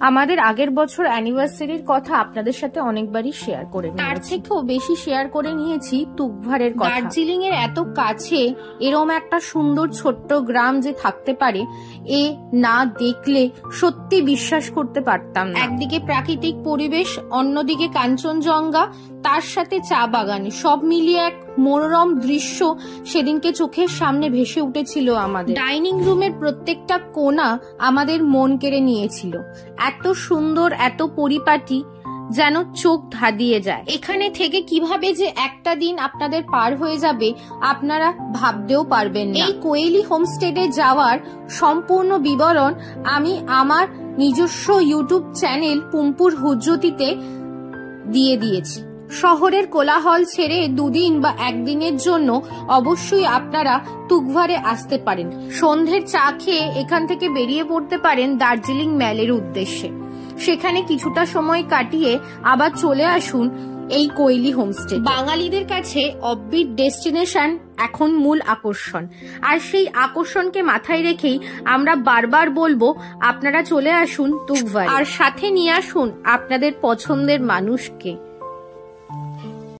আমাদের আগের বছর অ্যানিভার্সারির কথা আপনাদের সাথে অনেকবারই শেয়ার করে নিয়েছি, তার থেকেও বেশি শেয়ার করে নিয়েছি তুকভারের কথা। দার্জিলিং এর এত কাছে এরম একটা সুন্দর ছোট্ট গ্রাম যে থাকতে পারে, এ না দেখলে সত্যি বিশ্বাস করতে পারতাম না। একদিকে প্রাকৃতিক পরিবেশ, অন্যদিকে কাঞ্চনজঙ্ঘা, তার সাথে চা বাগান, সব মিলিয়ে এক মনোরম দৃশ্য সেদিনকে চোখের সামনে ভেসে উঠেছিল আমাদের। ডাইনিং রুমের প্রত্যেকটা কোণা আমাদের মন কেড়ে নিয়েছিল। এত সুন্দর, এত পরিপাটি, যেন চোখ ধাঁধিয়ে যায়। এখানে থেকে কিভাবে যে একটা দিন আপনাদের পার হয়ে যাবে আপনারা ভাবতেও পারবেন না। এই কোয়েলি হোমস্টেডে যাওয়ার সম্পূর্ণ বিবরণ আমি আমার নিজস্ব ইউটিউব চ্যানেল পুম্পুর হুজ্জতিতে দিয়ে দিয়েছি। শহরের কোলাহল ছেড়ে দুদিন বা একদিনের জন্য অবশ্যই আপনারা তুকভারে আসতে পারেন। সন্ধ্যের চা খেয়ে এখান থেকে বেরিয়ে পড়তে পারেন দার্জিলিং ম্যালের উদ্দেশ্যে। সেখানে কিছুটা সময় কাটিয়ে আবার চলে আসুন এই কোয়েলি হোমস্টে। বাঙালিদের কাছে অফবিট ডেস্টিনেশন এখন মূল আকর্ষণ, আর সেই আকর্ষণকে মাথায় রেখেই আমরা বারবার বলবো আপনারা চলে আসুন তুকভারে, আর সাথে নিয়ে আসুন আপনাদের পছন্দের মানুষকে।